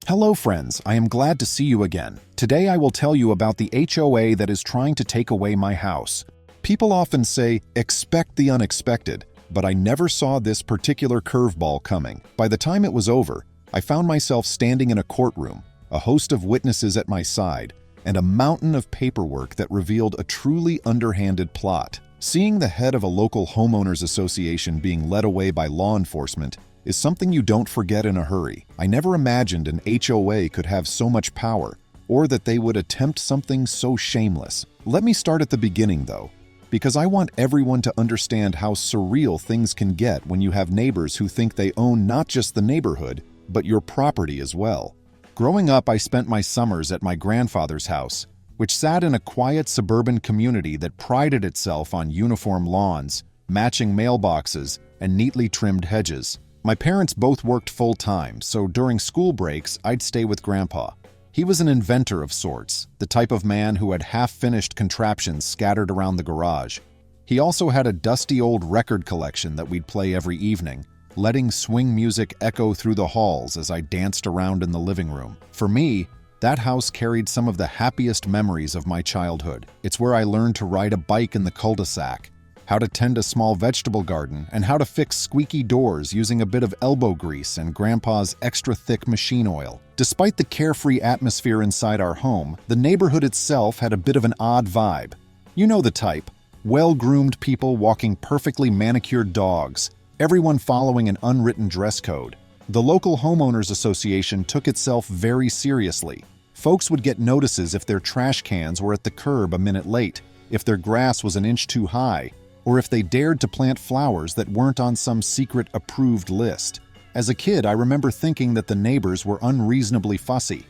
Hello friends, I am glad to see you again. Today I will tell you about the HOA that is trying to take away my house. People often say, expect the unexpected, but I never saw this particular curveball coming. By the time it was over, I found myself standing in a courtroom, a host of witnesses at my side, and a mountain of paperwork that revealed a truly underhanded plot. Seeing the head of a local homeowners association being led away by law enforcement is something you don't forget in a hurry. I never imagined an HOA could have so much power, or that they would attempt something so shameless. Let me start at the beginning though, because I want everyone to understand how surreal things can get when you have neighbors who think they own not just the neighborhood, but your property as well. Growing up, I spent my summers at my grandfather's house, which sat in a quiet suburban community that prided itself on uniform lawns, matching mailboxes, and neatly trimmed hedges. My parents both worked full-time, so during school breaks, I'd stay with Grandpa. He was an inventor of sorts, the type of man who had half-finished contraptions scattered around the garage. He also had a dusty old record collection that we'd play every evening, letting swing music echo through the halls as I danced around in the living room. For me, that house carried some of the happiest memories of my childhood. It's where I learned to ride a bike in the cul-de-sac, how to tend a small vegetable garden, and how to fix squeaky doors using a bit of elbow grease and Grandpa's extra-thick machine oil. Despite the carefree atmosphere inside our home, the neighborhood itself had a bit of an odd vibe. You know the type. Well-groomed people walking perfectly manicured dogs, everyone following an unwritten dress code. The local homeowners association took itself very seriously. Folks would get notices if their trash cans were at the curb a minute late, if their grass was an inch too high, or if they dared to plant flowers that weren't on some secret approved list. As a kid, I remember thinking that the neighbors were unreasonably fussy.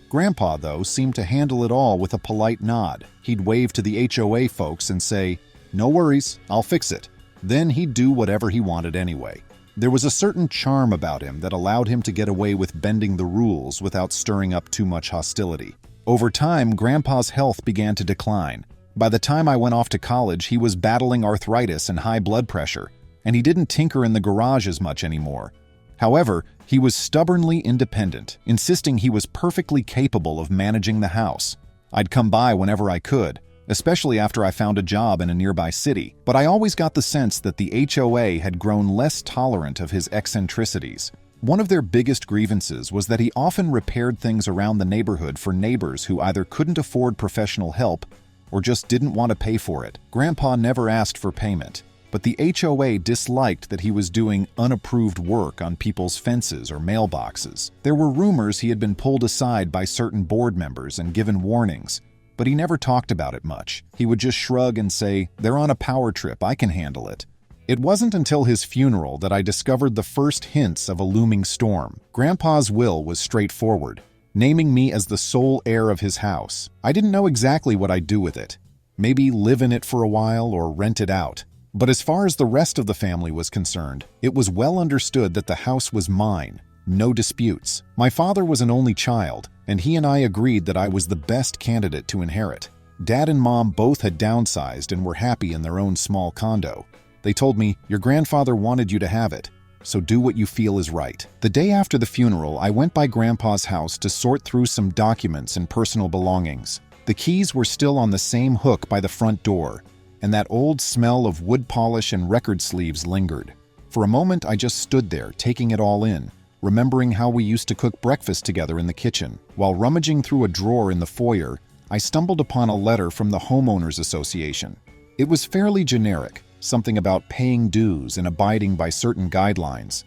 Grandpa, though, seemed to handle it all with a polite nod. He'd wave to the HOA folks and say, "No worries, I'll fix it." Then he'd do whatever he wanted anyway. There was a certain charm about him that allowed him to get away with bending the rules without stirring up too much hostility. Over time, Grandpa's health began to decline. By the time I went off to college, he was battling arthritis and high blood pressure, and he didn't tinker in the garage as much anymore. However, he was stubbornly independent, insisting he was perfectly capable of managing the house. I'd come by whenever I could, especially after I found a job in a nearby city, but I always got the sense that the HOA had grown less tolerant of his eccentricities. One of their biggest grievances was that he often repaired things around the neighborhood for neighbors who either couldn't afford professional help or just didn't want to pay for it. Grandpa never asked for payment, but the HOA disliked that he was doing unapproved work on people's fences or mailboxes. There were rumors he had been pulled aside by certain board members and given warnings, but he never talked about it much. He would just shrug and say, "They're on a power trip, I can handle it." It wasn't until his funeral that I discovered the first hints of a looming storm. Grandpa's will was straightforward, naming me as the sole heir of his house. I didn't know exactly what I'd do with it. Maybe live in it for a while or rent it out. But as far as the rest of the family was concerned, it was well understood that the house was mine. No disputes. My father was an only child, and he and I agreed that I was the best candidate to inherit. Dad and Mom both had downsized and were happy in their own small condo. They told me, "Your grandfather wanted you to have it, so do what you feel is right." The day after the funeral, I went by Grandpa's house to sort through some documents and personal belongings. The keys were still on the same hook by the front door, and that old smell of wood polish and record sleeves lingered. For a moment, I just stood there, taking it all in, remembering how we used to cook breakfast together in the kitchen. While rummaging through a drawer in the foyer, I stumbled upon a letter from the Homeowners Association. It was fairly generic, something about paying dues and abiding by certain guidelines.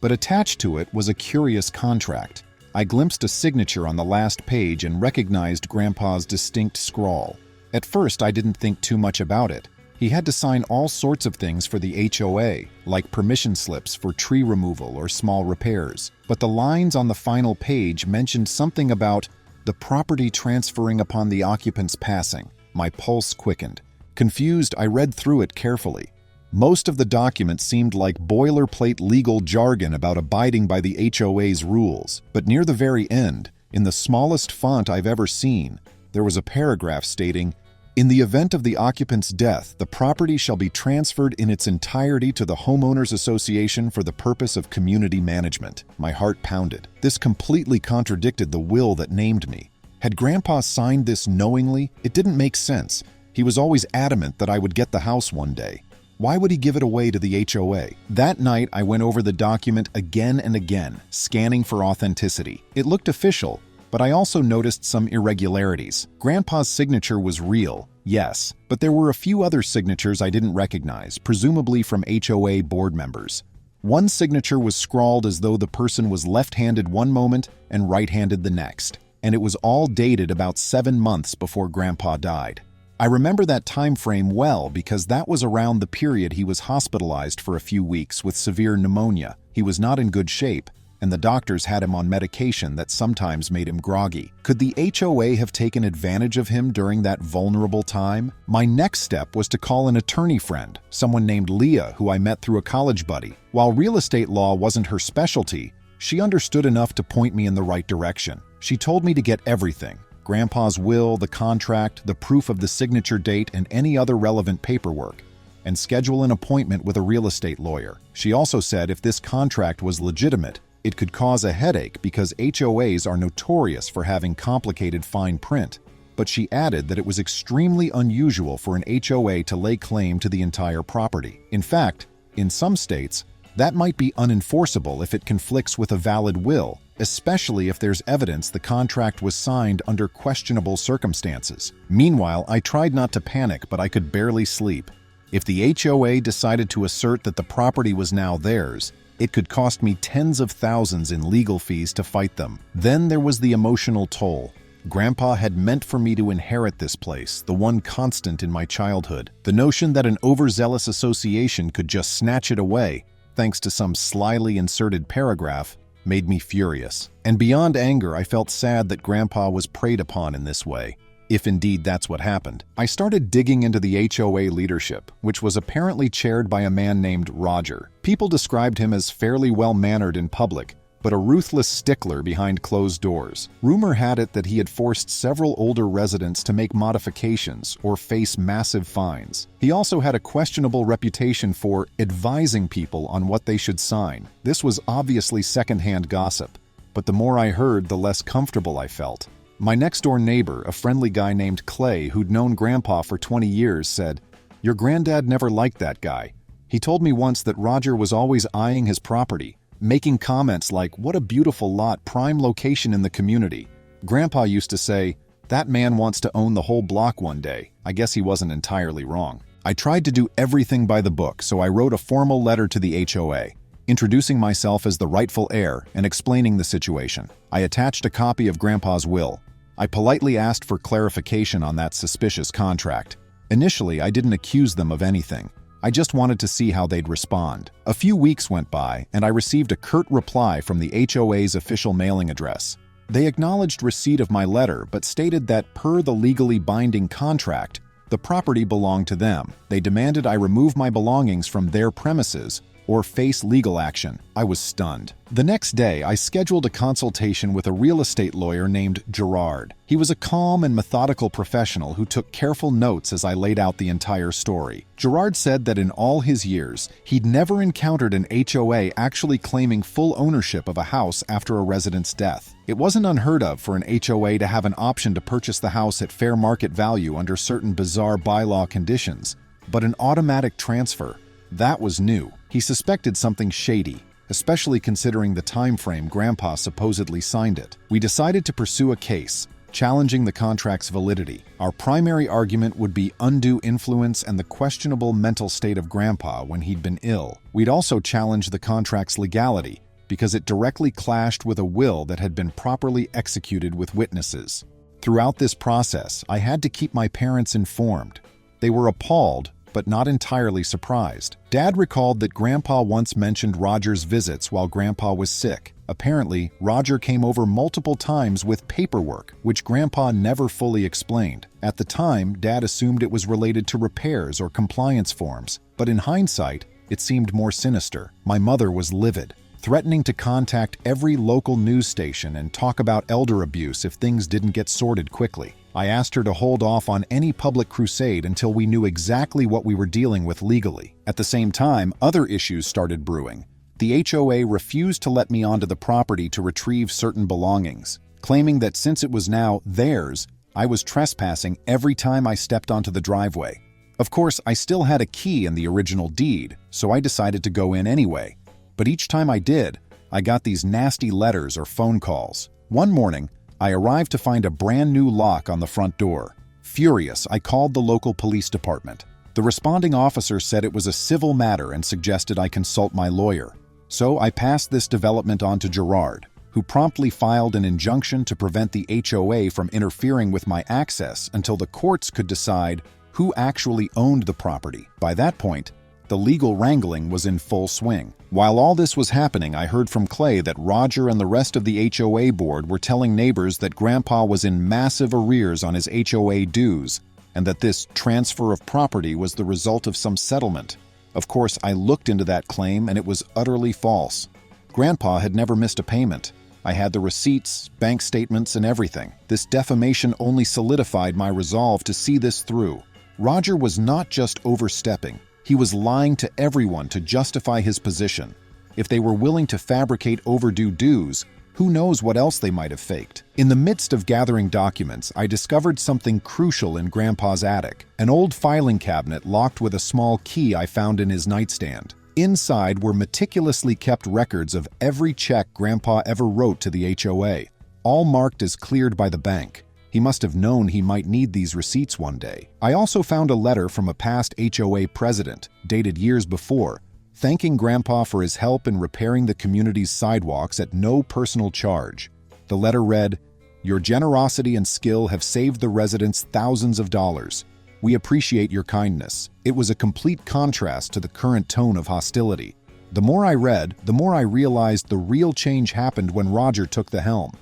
But attached to it was a curious contract. I glimpsed a signature on the last page and recognized Grandpa's distinct scrawl. At first, I didn't think too much about it. He had to sign all sorts of things for the HOA, like permission slips for tree removal or small repairs. But the lines on the final page mentioned something about the property transferring upon the occupant's passing. My pulse quickened. Confused, I read through it carefully. Most of the document seemed like boilerplate legal jargon about abiding by the HOA's rules, but near the very end, in the smallest font I've ever seen, there was a paragraph stating, In the event of the occupant's death, the property shall be transferred in its entirety to the Homeowners Association for the purpose of community management. My heart pounded. This completely contradicted the will that named me. Had Grandpa signed this knowingly? It didn't make sense. He was always adamant that I would get the house one day. Why would he give it away to the HOA? That night, I went over the document again and again, scanning for authenticity. It looked official, but I also noticed some irregularities. Grandpa's signature was real, yes, but there were a few other signatures I didn't recognize, presumably from HOA board members. One signature was scrawled as though the person was left-handed one moment and right-handed the next, and it was all dated about 7 months before Grandpa died. I remember that time frame well because that was around the period he was hospitalized for a few weeks with severe pneumonia. He was not in good shape, and the doctors had him on medication that sometimes made him groggy. Could the HOA have taken advantage of him during that vulnerable time? My next step was to call an attorney friend, someone named Leah, who I met through a college buddy. While real estate law wasn't her specialty, she understood enough to point me in the right direction. She told me to get everything: Grandpa's will, the contract, the proof of the signature date, and any other relevant paperwork, and schedule an appointment with a real estate lawyer. She also said if this contract was legitimate, it could cause a headache because HOAs are notorious for having complicated fine print. But she added that it was extremely unusual for an HOA to lay claim to the entire property. In fact, in some states, that might be unenforceable if it conflicts with a valid will, especially if there's evidence the contract was signed under questionable circumstances. Meanwhile, I tried not to panic, but I could barely sleep. If the HOA decided to assert that the property was now theirs, it could cost me tens of thousands in legal fees to fight them. Then there was the emotional toll. Grandpa had meant for me to inherit this place, the one constant in my childhood. The notion that an overzealous association could just snatch it away, thanks to some slyly inserted paragraph, made me furious. And beyond anger, I felt sad that Grandpa was preyed upon in this way, if indeed that's what happened. I started digging into the HOA leadership, which was apparently chaired by a man named Roger. People described him as fairly well-mannered in public, but a ruthless stickler behind closed doors. Rumor had it that he had forced several older residents to make modifications or face massive fines. He also had a questionable reputation for advising people on what they should sign. This was obviously secondhand gossip, but the more I heard, the less comfortable I felt. My next-door neighbor, a friendly guy named Clay who'd known Grandpa for 20 years, said, "Your granddad never liked that guy. He told me once that Roger was always eyeing his property, making comments like, 'What a beautiful lot, prime location in the community.' Grandpa used to say, 'That man wants to own the whole block one day.' I guess he wasn't entirely wrong." I tried to do everything by the book, so I wrote a formal letter to the HOA, introducing myself as the rightful heir and explaining the situation. I attached a copy of Grandpa's will. I politely asked for clarification on that suspicious contract. Initially, I didn't accuse them of anything. I just wanted to see how they'd respond. A few weeks went by, and I received a curt reply from the HOA's official mailing address. They acknowledged receipt of my letter, but stated that per the legally binding contract, the property belonged to them. They demanded I remove my belongings from their premises or face legal action. I was stunned. The next day, I scheduled a consultation with a real estate lawyer named Gerard. He was a calm and methodical professional who took careful notes as I laid out the entire story. Gerard said that in all his years, he'd never encountered an HOA actually claiming full ownership of a house after a resident's death. It wasn't unheard of for an HOA to have an option to purchase the house at fair market value under certain bizarre bylaw conditions, but an automatic transfer, that was new. He suspected something shady, especially considering the time frame Grandpa supposedly signed it. We decided to pursue a case, challenging the contract's validity. Our primary argument would be undue influence and the questionable mental state of Grandpa when he'd been ill. We'd also challenge the contract's legality, because it directly clashed with a will that had been properly executed with witnesses. Throughout this process, I had to keep my parents informed. They were appalled, but not entirely surprised. Dad recalled that Grandpa once mentioned Roger's visits while Grandpa was sick. Apparently, Roger came over multiple times with paperwork, which Grandpa never fully explained. At the time, Dad assumed it was related to repairs or compliance forms, but in hindsight, it seemed more sinister. My mother was livid. threatening to contact every local news station and talk about elder abuse if things didn't get sorted quickly. I asked her to hold off on any public crusade until we knew exactly what we were dealing with legally. At the same time, other issues started brewing. The HOA refused to let me onto the property to retrieve certain belongings, claiming that since it was now theirs, I was trespassing every time I stepped onto the driveway. Of course, I still had a key in the original deed, so I decided to go in anyway. But each time I did, I got these nasty letters or phone calls. One morning, I arrived to find a brand new lock on the front door. Furious, I called the local police department. The responding officer said it was a civil matter and suggested I consult my lawyer. So I passed this development on to Gerard, who promptly filed an injunction to prevent the HOA from interfering with my access until the courts could decide who actually owned the property. By that point, the legal wrangling was in full swing. While all this was happening, I heard from Clay that Roger and the rest of the HOA board were telling neighbors that Grandpa was in massive arrears on his HOA dues and that this transfer of property was the result of some settlement. Of course, I looked into that claim and it was utterly false. Grandpa had never missed a payment. I had the receipts, bank statements, and everything. This defamation only solidified my resolve to see this through. Roger was not just overstepping. He was lying to everyone to justify his position. If they were willing to fabricate overdue dues, who knows what else they might have faked. In the midst of gathering documents, I discovered something crucial in Grandpa's attic, an old filing cabinet locked with a small key I found in his nightstand. Inside were meticulously kept records of every check Grandpa ever wrote to the HOA, all marked as cleared by the bank. He must have known he might need these receipts one day. I also found a letter from a past HOA president, dated years before, thanking Grandpa for his help in repairing the community's sidewalks at no personal charge. The letter read, "Your generosity and skill have saved the residents thousands of dollars. We appreciate your kindness." It was a complete contrast to the current tone of hostility. The more I read, the more I realized the real change happened when Roger took the helm.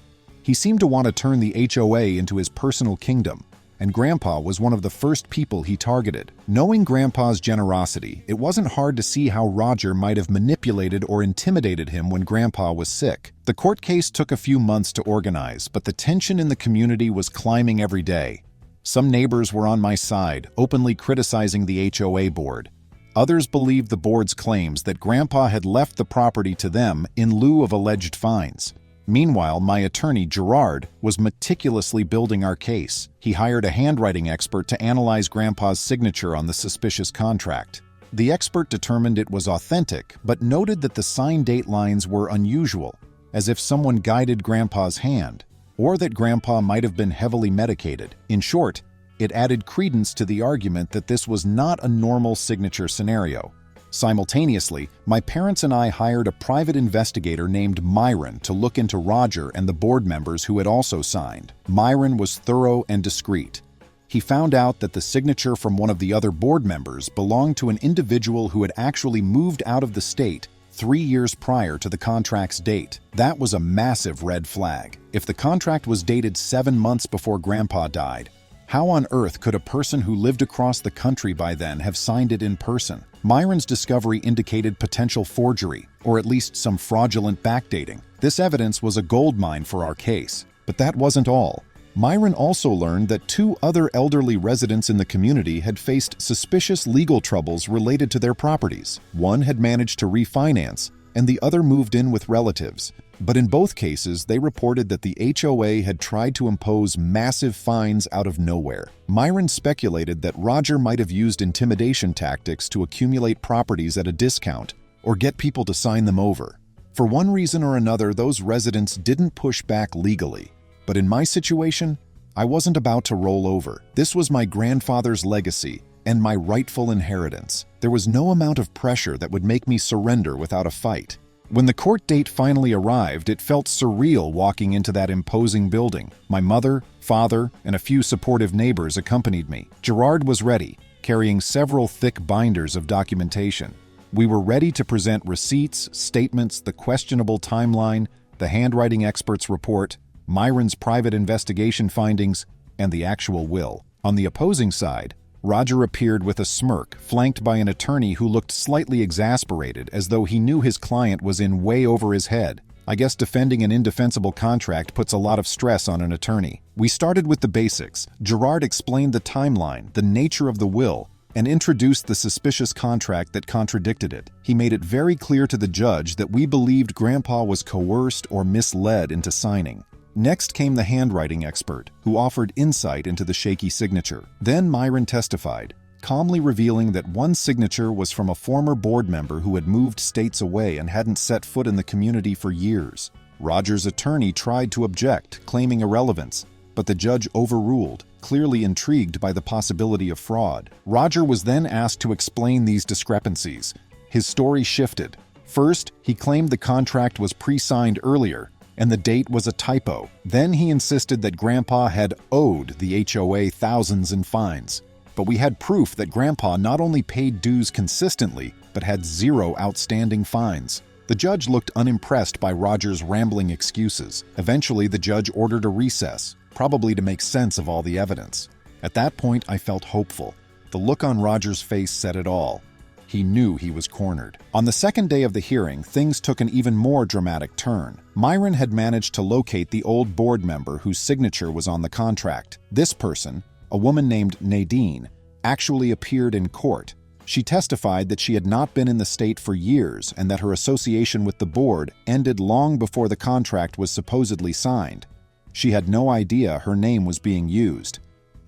He seemed to want to turn the HOA into his personal kingdom, and Grandpa was one of the first people he targeted. Knowing Grandpa's generosity, it wasn't hard to see how Roger might have manipulated or intimidated him when Grandpa was sick. The court case took a few months to organize, but the tension in the community was climbing every day. Some neighbors were on my side, openly criticizing the HOA board. Others believed the board's claims that Grandpa had left the property to them in lieu of alleged fines. Meanwhile, my attorney, Gerard, was meticulously building our case. He hired a handwriting expert to analyze Grandpa's signature on the suspicious contract. The expert determined it was authentic, but noted that the sign date lines were unusual, as if someone guided Grandpa's hand, or that Grandpa might have been heavily medicated. In short, it added credence to the argument that this was not a normal signature scenario. Simultaneously, my parents and I hired a private investigator named Myron to look into Roger and the board members who had also signed. Myron was thorough and discreet. He found out that the signature from one of the other board members belonged to an individual who had actually moved out of the state 3 years prior to the contract's date. That was a massive red flag. If the contract was dated 7 months before Grandpa died, how on earth could a person who lived across the country by then have signed it in person? Myron's discovery indicated potential forgery, or at least some fraudulent backdating. This evidence was a goldmine for our case. But that wasn't all. Myron also learned that 2 other elderly residents in the community had faced suspicious legal troubles related to their properties. One had managed to refinance, and the other moved in with relatives. But in both cases, they reported that the HOA had tried to impose massive fines out of nowhere. Myron speculated that Roger might have used intimidation tactics to accumulate properties at a discount or get people to sign them over. For one reason or another, those residents didn't push back legally. But in my situation, I wasn't about to roll over. This was my grandfather's legacy and my rightful inheritance. There was no amount of pressure that would make me surrender without a fight. When the court date finally arrived, it felt surreal walking into that imposing building. My mother, father, and a few supportive neighbors accompanied me. Gerard was ready, carrying several thick binders of documentation. We were ready to present receipts, statements, the questionable timeline, the handwriting expert's report, Myron's private investigation findings, and the actual will. On the opposing side, Roger appeared with a smirk, flanked by an attorney who looked slightly exasperated, as though he knew his client was in way over his head. I guess defending an indefensible contract puts a lot of stress on an attorney. We started with the basics. Gerard explained the timeline, the nature of the will, and introduced the suspicious contract that contradicted it. He made it very clear to the judge that we believed Grandpa was coerced or misled into signing. Next came the handwriting expert, who offered insight into the shaky signature. Then Myron testified, calmly revealing that one signature was from a former board member who had moved states away and hadn't set foot in the community for years. Roger's attorney tried to object, claiming irrelevance, but the judge overruled, clearly intrigued by the possibility of fraud. Roger was then asked to explain these discrepancies. His story shifted. First, he claimed the contract was pre-signed earlier, and the date was a typo. Then he insisted that Grandpa had owed the HOA thousands in fines. But we had proof that Grandpa not only paid dues consistently, but had 0 outstanding fines. The judge looked unimpressed by Roger's rambling excuses. Eventually, the judge ordered a recess, probably to make sense of all the evidence. At that point, I felt hopeful. The look on Roger's face said it all. He knew he was cornered. On the second day of the hearing, things took an even more dramatic turn. Myron had managed to locate the old board member whose signature was on the contract. This person, a woman named Nadine, actually appeared in court. She testified that she had not been in the state for years and that her association with the board ended long before the contract was supposedly signed. She had no idea her name was being used.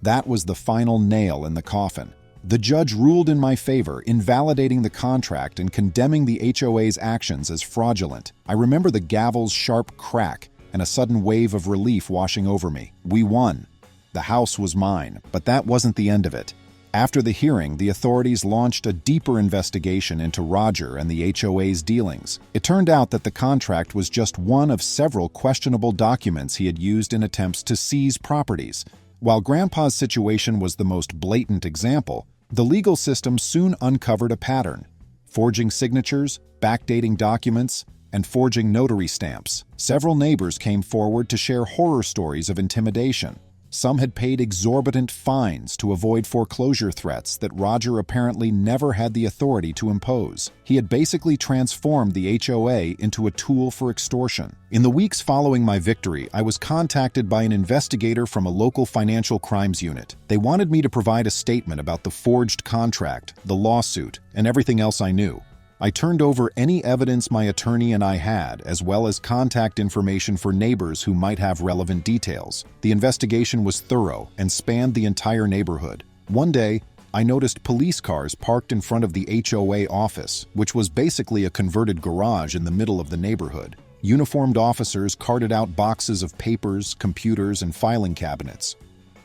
That was the final nail in the coffin. The judge ruled in my favor, invalidating the contract and condemning the HOA's actions as fraudulent. I remember the gavel's sharp crack and a sudden wave of relief washing over me. We won. The house was mine, but that wasn't the end of it. After the hearing, the authorities launched a deeper investigation into Roger and the HOA's dealings. It turned out that the contract was just one of several questionable documents he had used in attempts to seize properties. While Grandpa's situation was the most blatant example, the legal system soon uncovered a pattern: forging signatures, backdating documents, and forging notary stamps. Several neighbors came forward to share horror stories of intimidation. Some had paid exorbitant fines to avoid foreclosure threats that Roger apparently never had the authority to impose. He had basically transformed the HOA into a tool for extortion. In the weeks following my victory, I was contacted by an investigator from a local financial crimes unit. They wanted me to provide a statement about the forged contract, the lawsuit, and everything else I knew. I turned over any evidence my attorney and I had, as well as contact information for neighbors who might have relevant details. The investigation was thorough and spanned the entire neighborhood. One day, I noticed police cars parked in front of the HOA office, which was basically a converted garage in the middle of the neighborhood. Uniformed officers carted out boxes of papers, computers, and filing cabinets.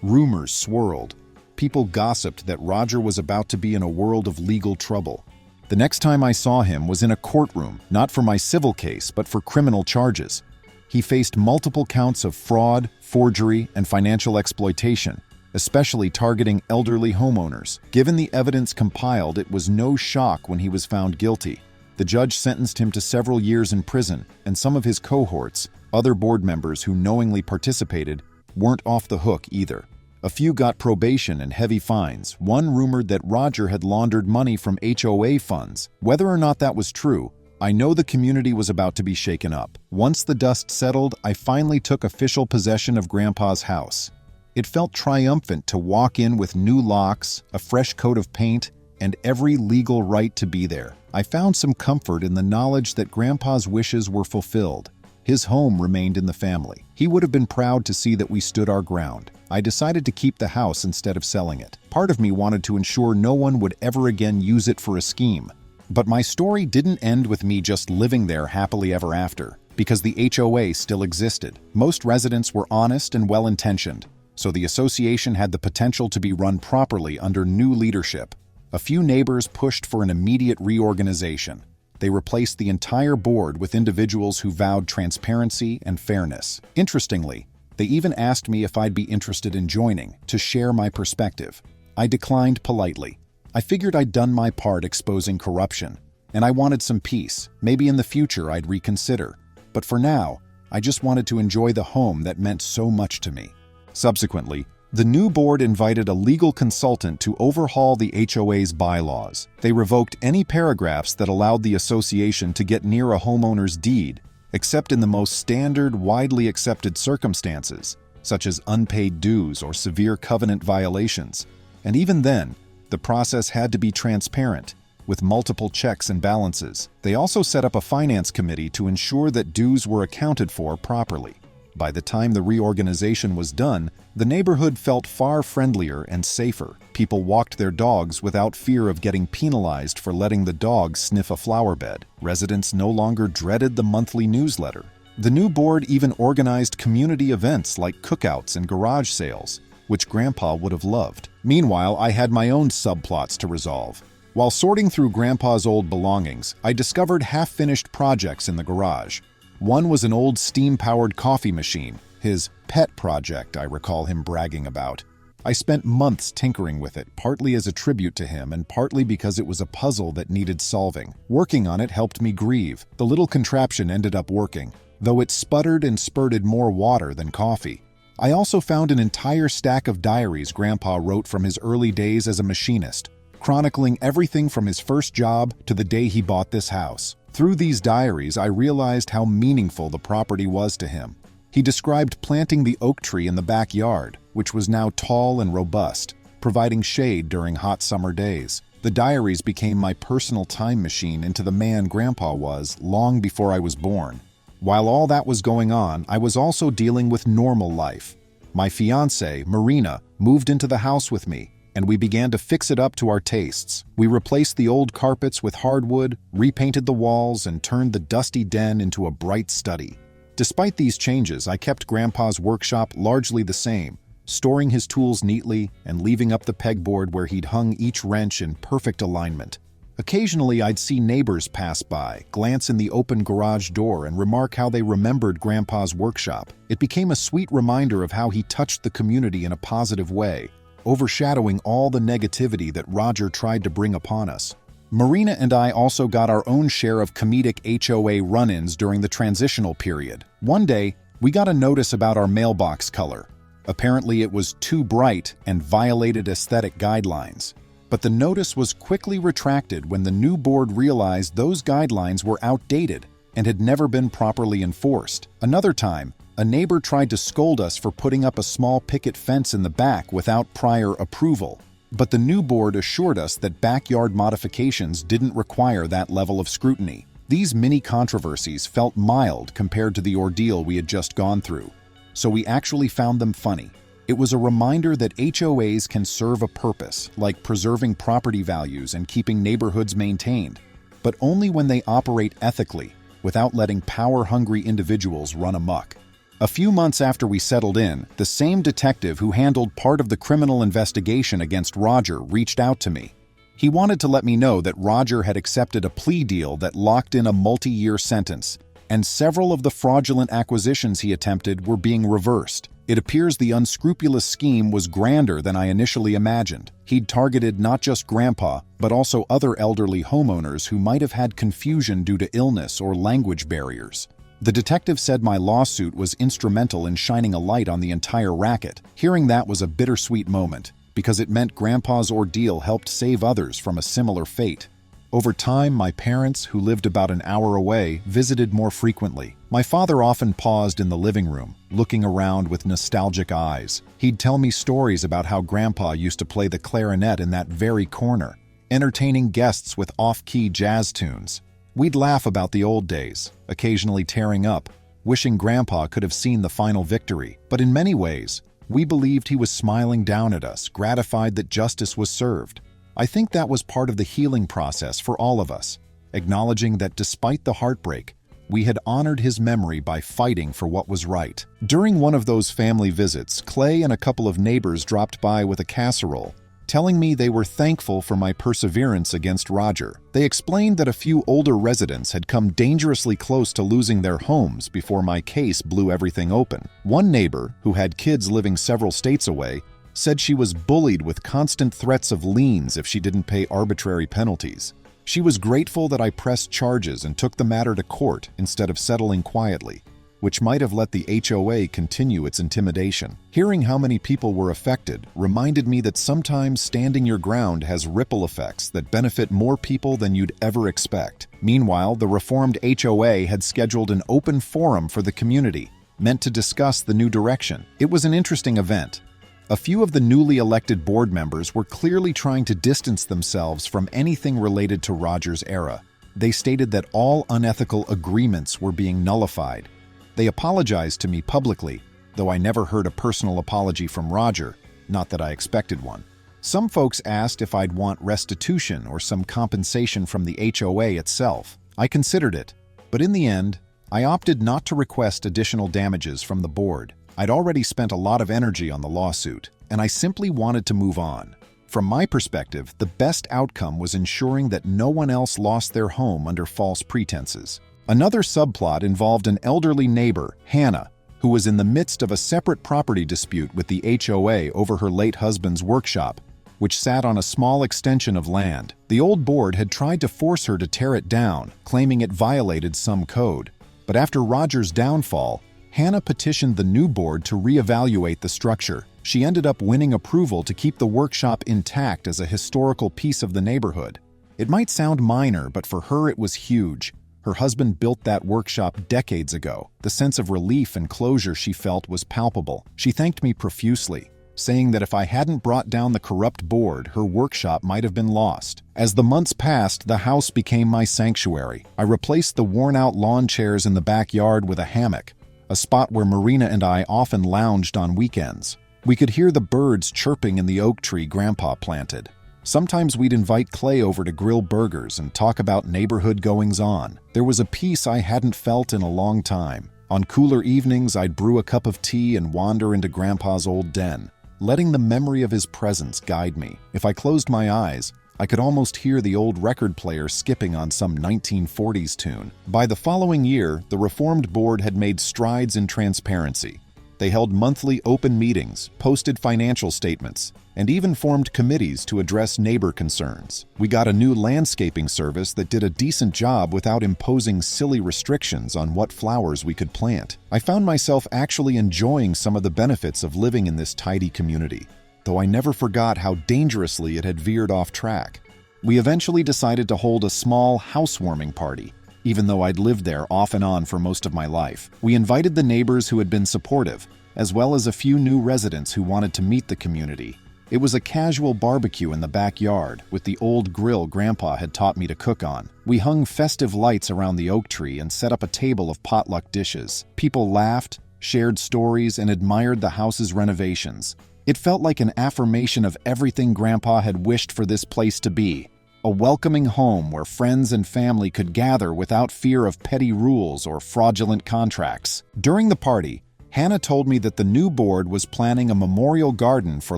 Rumors swirled. People gossiped that Roger was about to be in a world of legal trouble. The next time I saw him was in a courtroom, not for my civil case, but for criminal charges. He faced multiple counts of fraud, forgery, and financial exploitation, especially targeting elderly homeowners. Given the evidence compiled, it was no shock when he was found guilty. The judge sentenced him to several years in prison, and some of his cohorts, other board members who knowingly participated, weren't off the hook either. A few got probation and heavy fines. One rumored that Roger had laundered money from HOA funds. Whether or not that was true, I know the community was about to be shaken up. Once the dust settled, I finally took official possession of Grandpa's house. It felt triumphant to walk in with new locks, a fresh coat of paint, and every legal right to be there. I found some comfort in the knowledge that Grandpa's wishes were fulfilled. His home remained in the family. He would have been proud to see that we stood our ground. I decided to keep the house instead of selling it. Part of me wanted to ensure no one would ever again use it for a scheme. But my story didn't end with me just living there happily ever after, because the HOA still existed. Most residents were honest and well-intentioned, so the association had the potential to be run properly under new leadership. A few neighbors pushed for an immediate reorganization. They replaced the entire board with individuals who vowed transparency and fairness. Interestingly, they even asked me if I'd be interested in joining, to share my perspective. I declined politely. I figured I'd done my part exposing corruption, and I wanted some peace. Maybe in the future I'd reconsider. But for now, I just wanted to enjoy the home that meant so much to me. Subsequently, The new board invited a legal consultant to overhaul the HOA's bylaws. They revoked any paragraphs that allowed the association to get near a homeowner's deed, except in the most standard, widely accepted circumstances, such as unpaid dues or severe covenant violations. And even then, the process had to be transparent, with multiple checks and balances. They also set up a finance committee to ensure that dues were accounted for properly. By the time the reorganization was done, the neighborhood felt far friendlier and safer. People walked their dogs without fear of getting penalized for letting the dog sniff a flower bed. Residents no longer dreaded the monthly newsletter. The new board even organized community events like cookouts and garage sales, which Grandpa would have loved. Meanwhile, I had my own subplots to resolve. While sorting through Grandpa's old belongings, I discovered half-finished projects in the garage. One was an old steam-powered coffee machine, his pet project I recall him bragging about. I spent months tinkering with it, partly as a tribute to him and partly because it was a puzzle that needed solving. Working on it helped me grieve. The little contraption ended up working, though it sputtered and spurted more water than coffee. I also found an entire stack of diaries Grandpa wrote from his early days as a machinist, chronicling everything from his first job to the day he bought this house. Through these diaries, I realized how meaningful the property was to him. He described planting the oak tree in the backyard, which was now tall and robust, providing shade during hot summer days. The diaries became my personal time machine into the man Grandpa was long before I was born. While all that was going on, I was also dealing with normal life. My fiancée, Marina, moved into the house with me, and we began to fix it up to our tastes. We replaced the old carpets with hardwood, repainted the walls, and turned the dusty den into a bright study. Despite these changes, I kept Grandpa's workshop largely the same, storing his tools neatly and leaving up the pegboard where he'd hung each wrench in perfect alignment. Occasionally, I'd see neighbors pass by, glance in the open garage door, and remark how they remembered Grandpa's workshop. It became a sweet reminder of how he touched the community in a positive way, overshadowing all the negativity that Roger tried to bring upon us. Marina and I also got our own share of comedic HOA run-ins during the transitional period. One day, we got a notice about our mailbox color. Apparently, it was too bright and violated aesthetic guidelines. But the notice was quickly retracted when the new board realized those guidelines were outdated and had never been properly enforced. Another time, a neighbor tried to scold us for putting up a small picket fence in the back without prior approval. But the new board assured us that backyard modifications didn't require that level of scrutiny. These mini controversies felt mild compared to the ordeal we had just gone through, so we actually found them funny. It was a reminder that HOAs can serve a purpose, like preserving property values and keeping neighborhoods maintained, but only when they operate ethically, without letting power-hungry individuals run amok. A few months after we settled in, the same detective who handled part of the criminal investigation against Roger reached out to me. He wanted to let me know that Roger had accepted a plea deal that locked in a multi-year sentence, and several of the fraudulent acquisitions he attempted were being reversed. It appears the unscrupulous scheme was grander than I initially imagined. He'd targeted not just Grandpa, but also other elderly homeowners who might have had confusion due to illness or language barriers. The detective said my lawsuit was instrumental in shining a light on the entire racket. Hearing that was a bittersweet moment, because it meant Grandpa's ordeal helped save others from a similar fate. Over time, my parents, who lived about an hour away, visited more frequently. My father often paused in the living room, looking around with nostalgic eyes. He'd tell me stories about how Grandpa used to play the clarinet in that very corner, entertaining guests with off-key jazz tunes. We'd laugh about the old days, occasionally tearing up, wishing Grandpa could have seen the final victory. But in many ways, we believed he was smiling down at us, gratified that justice was served. I think that was part of the healing process for all of us, acknowledging that despite the heartbreak, we had honored his memory by fighting for what was right. During one of those family visits, Clay and a couple of neighbors dropped by with a casserole, telling me they were thankful for my perseverance against Roger. They explained that a few older residents had come dangerously close to losing their homes before my case blew everything open. One neighbor, who had kids living several states away, said she was bullied with constant threats of liens if she didn't pay arbitrary penalties. She was grateful that I pressed charges and took the matter to court instead of settling quietly. which might have let the HOA continue its intimidation. Hearing how many people were affected reminded me that sometimes standing your ground has ripple effects that benefit more people than you'd ever expect. Meanwhile, the reformed HOA had scheduled an open forum for the community, meant to discuss the new direction. It was an interesting event. A few of the newly elected board members were clearly trying to distance themselves from anything related to Roger's era. They stated that all unethical agreements were being nullified. They apologized to me publicly, though I never heard a personal apology from Roger, not that I expected one. Some folks asked if I'd want restitution or some compensation from the HOA itself. I considered it, but in the end, I opted not to request additional damages from the board. I'd already spent a lot of energy on the lawsuit, and I simply wanted to move on. From my perspective, the best outcome was ensuring that no one else lost their home under false pretenses. Another subplot involved an elderly neighbor, Hannah, who was in the midst of a separate property dispute with the HOA over her late husband's workshop, which sat on a small extension of land. The old board had tried to force her to tear it down, claiming it violated some code. But after Roger's downfall, Hannah petitioned the new board to reevaluate the structure. She ended up winning approval to keep the workshop intact as a historical piece of the neighborhood. It might sound minor, but for her it was huge. Her husband built that workshop decades ago. The sense of relief and closure she felt was palpable. She thanked me profusely, saying that if I hadn't brought down the corrupt board, her workshop might have been lost. As the months passed, the house became my sanctuary. I replaced the worn-out lawn chairs in the backyard with a hammock, a spot where Marina and I often lounged on weekends. We could hear the birds chirping in the oak tree Grandpa planted. Sometimes we'd invite Clay over to grill burgers and talk about neighborhood goings-on. There was a peace I hadn't felt in a long time. On cooler evenings, I'd brew a cup of tea and wander into Grandpa's old den, letting the memory of his presence guide me. If I closed my eyes, I could almost hear the old record player skipping on some 1940s tune. By the following year, the reformed board had made strides in transparency. They held monthly open meetings, posted financial statements, and even formed committees to address neighbor concerns. We got a new landscaping service that did a decent job without imposing silly restrictions on what flowers we could plant. I found myself actually enjoying some of the benefits of living in this tidy community, though I never forgot how dangerously it had veered off track. We eventually decided to hold a small housewarming party, even though I'd lived there off and on for most of my life. We invited the neighbors who had been supportive, as well as a few new residents who wanted to meet the community. It was a casual barbecue in the backyard with the old grill Grandpa had taught me to cook on. We hung festive lights around the oak tree and set up a table of potluck dishes. People laughed, shared stories, and admired the house's renovations. It felt like an affirmation of everything Grandpa had wished for this place to be. A welcoming home where friends and family could gather without fear of petty rules or fraudulent contracts. During the party, Hannah told me that the new board was planning a memorial garden for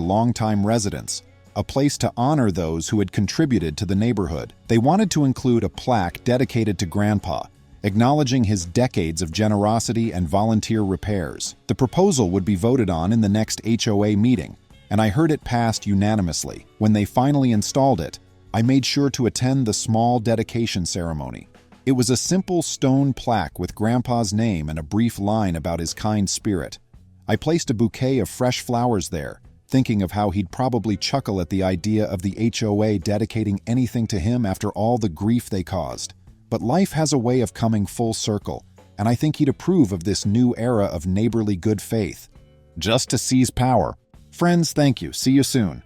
longtime residents, a place to honor those who had contributed to the neighborhood. They wanted to include a plaque dedicated to Grandpa, acknowledging his decades of generosity and volunteer repairs. The proposal would be voted on in the next HOA meeting, and I heard it passed unanimously. When they finally installed it, I made sure to attend the small dedication ceremony. It was a simple stone plaque with Grandpa's name and a brief line about his kind spirit. I placed a bouquet of fresh flowers there, thinking of how he'd probably chuckle at the idea of the HOA dedicating anything to him after all the grief they caused. But life has a way of coming full circle, and I think he'd approve of this new era of neighborly good faith. Just to seize power. Friends, thank you. See you soon.